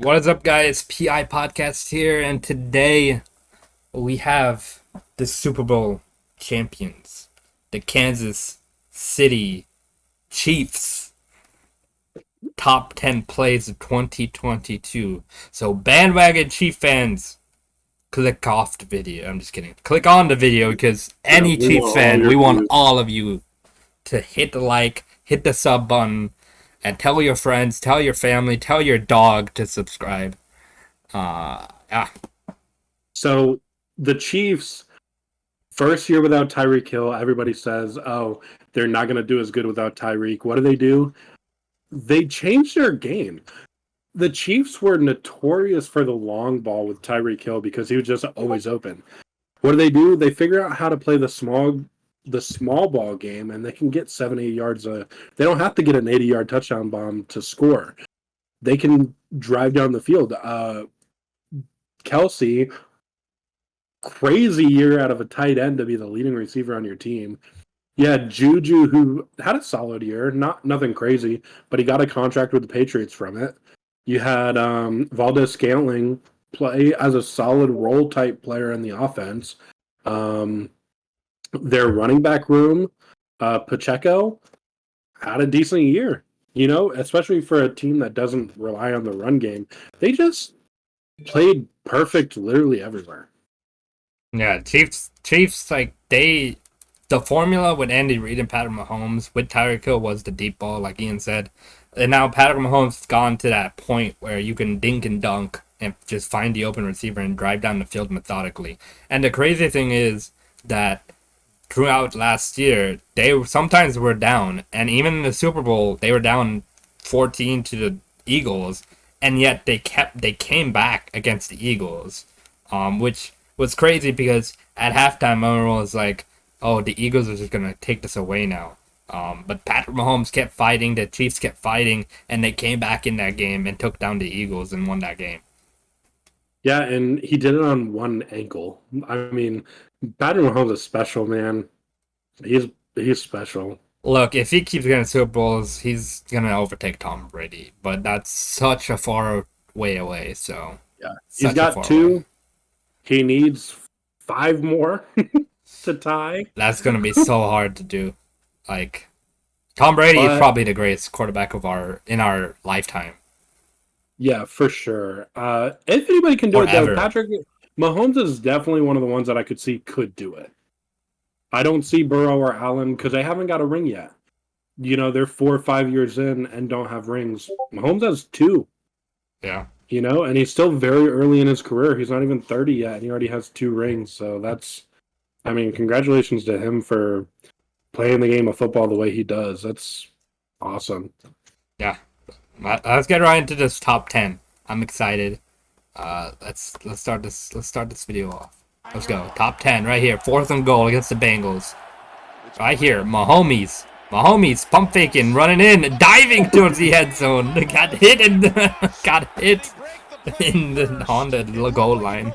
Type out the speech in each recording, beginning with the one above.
What is up, guys? PI Podcast here, and today we have the Super Bowl champions, the Kansas City Chiefs. Top 10 plays of 2022. So, bandwagon Chief fans, click off the video. I'm just kidding. Click on the video because any Chiefs fan, we want all of you to hit the like, hit the sub button, and tell your friends, tell your family, tell your dog to subscribe. So the Chiefs, first year without Tyreek Hill, everybody says, oh, they're not going to do as good without Tyreek. What do? They changed their game. The Chiefs were notorious for the long ball with Tyreek Hill because he was just always open. What do? They figure out how to play the small ball game, and they can get 70 yards. They don't have to get an 80-yard touchdown bomb to score. They can drive down the field. Kelsey, crazy year out of a tight end to be the leading receiver on your team. You had Juju, who had a solid year, nothing crazy, but he got a contract with the Patriots from it. You had Valdez-Scantling play as a solid role-type player in the offense. Their running back room, Pacheco, had a decent year, especially for a team that doesn't rely on the run game. They just played perfect literally everywhere. Yeah, Chiefs, the formula with Andy Reid and Patrick Mahomes with Tyreek Hill was the deep ball, like Ian said. And now Patrick Mahomes has gone to that point where you can dink and dunk and just find the open receiver and drive down the field methodically. And the crazy thing is that throughout last year, they sometimes were down. And even in the Super Bowl, they were down 14 to the Eagles. And yet they came back against the Eagles, which was crazy because at halftime, everyone was like, oh, the Eagles are just going to take this away now. But Patrick Mahomes kept fighting, the Chiefs kept fighting, and they came back in that game and took down the Eagles and won that game. Yeah, and he did it on one ankle. I mean, Patrick Mahomes is special, man. He's special. Look, if he keeps getting Super Bowls, he's going to overtake Tom Brady. But that's such a far way away, so... Yeah, he's got 2. Away. He needs 5 more to tie. That's going to be so hard to do. Like, Tom Brady is probably the greatest quarterback in our lifetime. Yeah, for sure. If anybody can do it, though, Patrick Mahomes is definitely one of the ones that I could see could do it. I don't see Burrow or Allen because they haven't got a ring yet. They're 4 or 5 years in and don't have rings. Mahomes has 2. Yeah. And he's still very early in his career. He's not even 30 yet, and he already has 2 rings. So congratulations to him for playing the game of football the way he does. That's awesome. Yeah. Let's get right into this top 10. I'm excited. Let's start this video off. Let's go. Top 10 right here. 4th and goal against the Bengals. Right here. Mahomes pump faking, running in, diving towards the end zone. Got hit on the goal line.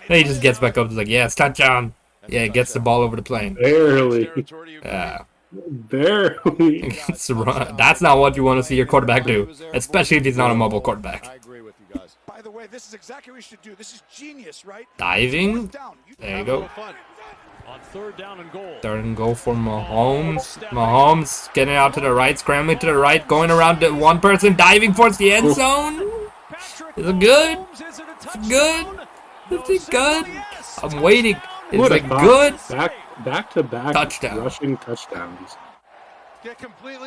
Then he just gets back up. He's like, yeah, it's touchdown. Yeah, gets the ball over the plane. Barely. Yeah. Barely. That's not what you want to see your quarterback do, especially if he's not a mobile quarterback. I agree with you guys. By the way, this is exactly what you should do. This is genius, right? Diving. There you go. On 3rd down and goal. 3rd and goal for Mahomes. Mahomes getting out to the right, scrambling to the right, going around to one person, diving towards the end zone. Is it good? Is it good? I'm waiting. Is it good? Back-to-back touchdown. Rushing touchdowns.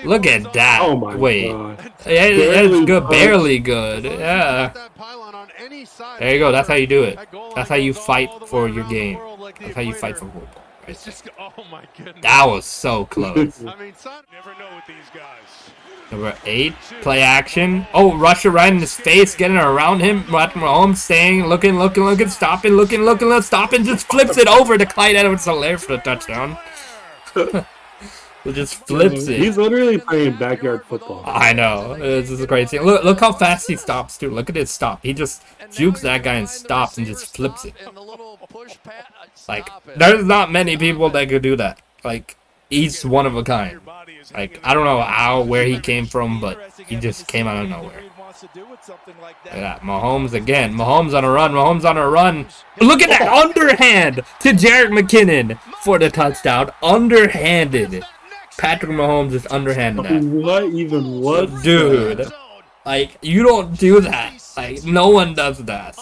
Look at that. Oh my God. That's good. Barely good. Yeah. There you go. That's how you do it. That's how you fight for your game. That's how you fight for football. Right. That was so close. Number 8, play action. Oh, Rusher right in his face, getting around him. Mahomes staying, looking, stopping, stopping, just flips it over to Clyde Edwards-Helaire for the touchdown. It just flips it. He's literally playing backyard football. I know. This is a great thing. Look how fast he stops, too. Look at his stop. He just jukes that guy and stops and just flips it. Like, there's not many people that could do that. Like, he's one of a kind. Like, I don't know where he came from, but he just came out of nowhere. to do with something like that. Yeah, Mahomes again. Mahomes on a run. Mahomes on a run. Look at that underhand to Jerick McKinnon for the touchdown. Underhanded. Patrick Mahomes is underhanded that. What even was Dude. that? Like, you don't do that. Like, no one does that.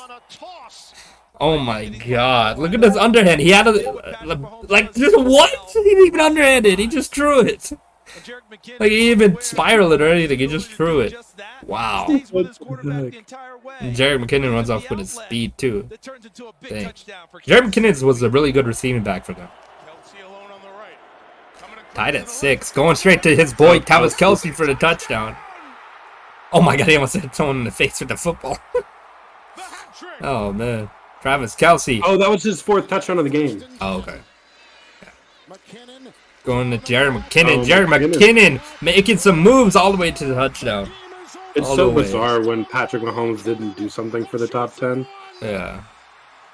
Oh my god. Look at this underhand. He had like, just what? He didn't even underhanded. He just threw it. Like, he didn't even spiral it or anything. He just threw it. Wow. What the heck? Jerick McKinnon runs off with his speed, too. Dang. Jerick McKinnon was a really good receiving back for them. Tied at 6. Going straight to his boy, Travis Kelce, for the touchdown. Oh my god, he almost hit someone in the face with the football. Oh, man. Travis Kelce. Oh, that was his 4th touchdown of the game. Oh, okay. Yeah. Going to Jerick McKinnon. Oh, Jerick McKinnon making some moves all the way to the touchdown. It's all so the way. bizarre when Patrick Mahomes didn't do something for the top 10. Yeah.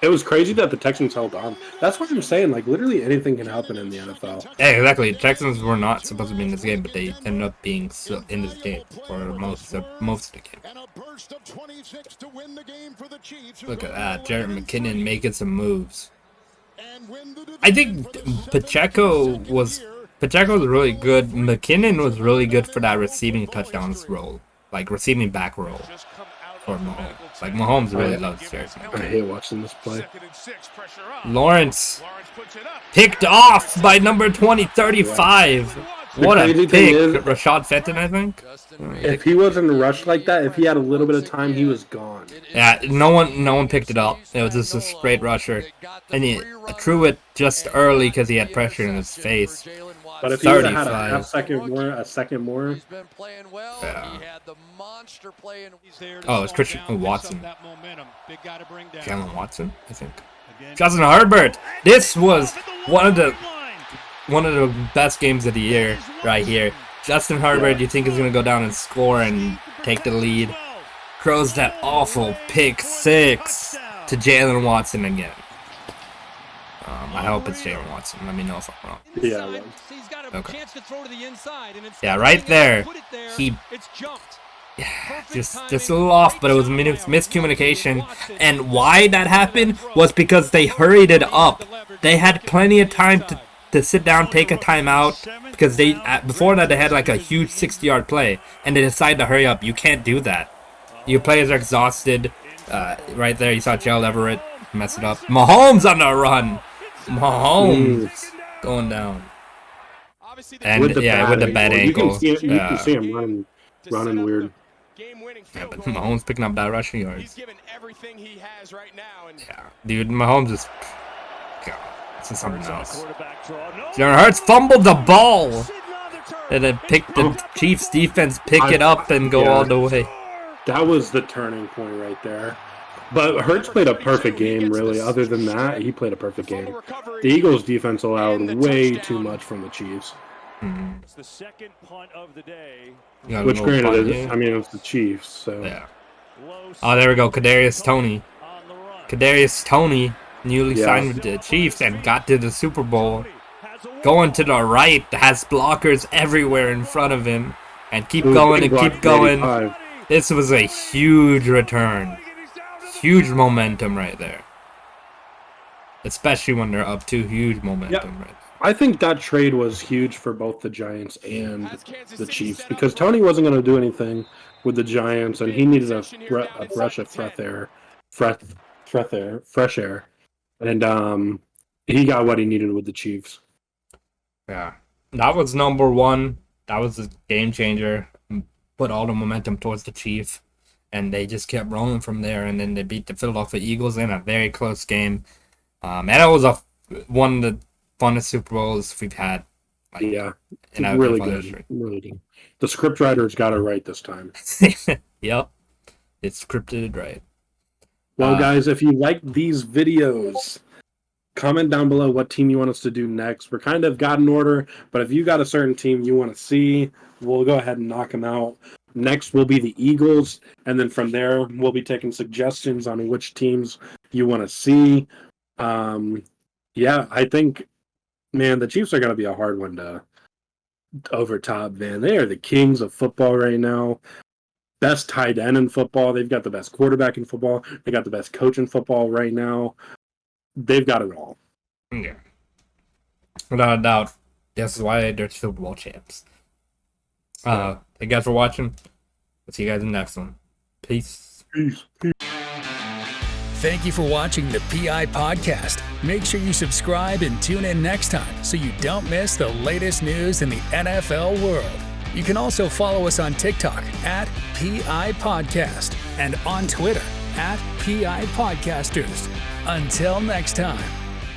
It was crazy that the Texans held on. That's what I'm saying. Like, literally anything can happen in the NFL. Yeah, exactly. The Texans were not supposed to be in this game, but they ended up being in this game for most of the game. Look at that. Jerick McKinnon making some moves. I think Pacheco was really good. McKinnon was really good for that receiving touchdowns role. Like, receiving back role for Mahomes. Like, Mahomes really loves Jerick McKinnon. I hate watching this play. Lawrence picked off by number 35. What a crazy pick. thing is- Rashad Fenton, I think. If he wasn't rushed like that, if he had a little bit of time, he was gone. Yeah, no one picked it up. It was just a straight rusher. And he threw it just early because he had pressure in his face. But if he would have had 35. a second more, Yeah. Oh, it's Christian Watson. Jalen Watson, I think. Justin Herbert. This was one of the best games of the year right here. Justin Herbert, you think is gonna go down and score and take the lead? Throws that awful pick 6 to Jalen Watson again. I hope it's Jalen Watson. Let me know if I'm wrong. yeah. Well, Okay. Yeah, right there. He just a little off, but it was miscommunication. And why that happened was because they hurried it up. They had plenty of time to sit down, take a timeout, because before that they had like a huge 60-yard play, and they decided to hurry up. You can't do that. Your players are exhausted. Right there, you saw Gerald Everett mess it up. Mahomes on the run. Mahomes going down. And with the bad ankle. You can see him running weird. Yeah, but Mahomes picking up that rushing yards. He's given everything he has right now, and Yeah, dude, Mahomes is... God, this is something else. Jalen Hurts fumbled the ball! And then the Chiefs defense pick it up and go all the way. That was the turning point right there. But Hurts played a perfect game, really. Other than that, he played a perfect game. The Eagles' defense allowed way too much from the Chiefs. It's the second punt of the day. Which, granted, it's the Chiefs, so... Yeah. Oh, there we go. Kadarius Toney, newly signed with the Chiefs and got to the Super Bowl. Going to the right, has blockers everywhere in front of him. And keep going and keep going. 85. This was a huge return. Huge momentum right there. Especially when they're up 2. Huge momentum right there. I think that trade was huge for both the Giants and the Chiefs because Tony wasn't going to do anything with the Giants, and he needed a breath of fresh air, and he got what he needed with the Chiefs. Yeah, that was number 1. That was a game changer. Put all the momentum towards the Chiefs, and they just kept rolling from there. And then they beat the Philadelphia Eagles in a very close game. And it was one of the funnest Super Bowls we've had. Really good. Really good. The scriptwriters got it right this time. Yep, it's scripted right. Well, guys, if you like these videos, comment down below what team you want us to do next. We're kind of got an order, but if you got a certain team you want to see, we'll go ahead and knock them out. Next will be the Eagles, and then from there, we'll be taking suggestions on which teams you want to see. I think, man, the Chiefs are going to be a hard one to overtop, man. They are the kings of football right now. best tight end in football. They've got the best quarterback in football. They got the best coach in football right now. They've got it all. Yeah. Without a doubt, this is why they're Super Bowl champs. Thank you guys for watching. We'll see you guys in the next one. Peace. Peace. Thank you for watching the PI Podcast. Make sure you subscribe and tune in next time so you don't miss the latest news in the NFL world. You can also follow us on TikTok at PI Podcast and on Twitter at PI Podcasters. Until next time.